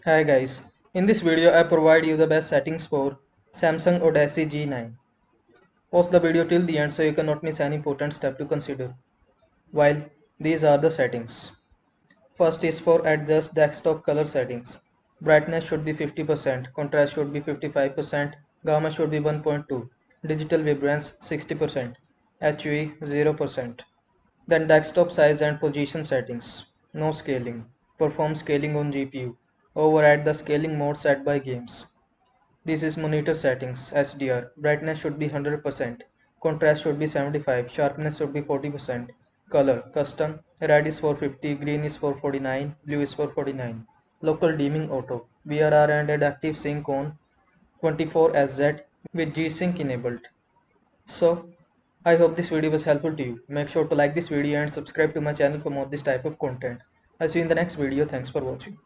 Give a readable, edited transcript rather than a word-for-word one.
Hi guys, in this video I provide you the best settings for Samsung Odyssey G9. Watch the video till the end so you cannot miss any important step to consider. While these are the settings. First is for adjust desktop color settings. Brightness should be 50%, contrast should be 55%, gamma should be 1.2, digital vibrance 60%, HUE 0%. Then desktop size and position settings. No scaling. Perform scaling on GPU. Override the scaling mode set by games. This is monitor settings, HDR. Brightness should be 100%. Contrast should be 75. Sharpness should be 40%. Color, custom. Red is for 50, green is for 49, blue is for 49. Local dimming auto. VRR and adaptive sync on 24SZ with G-Sync enabled. So, I hope this video was helpful to you. Make sure to like this video and subscribe to my channel for more this type of content. I'll see you in the next video. Thanks for watching.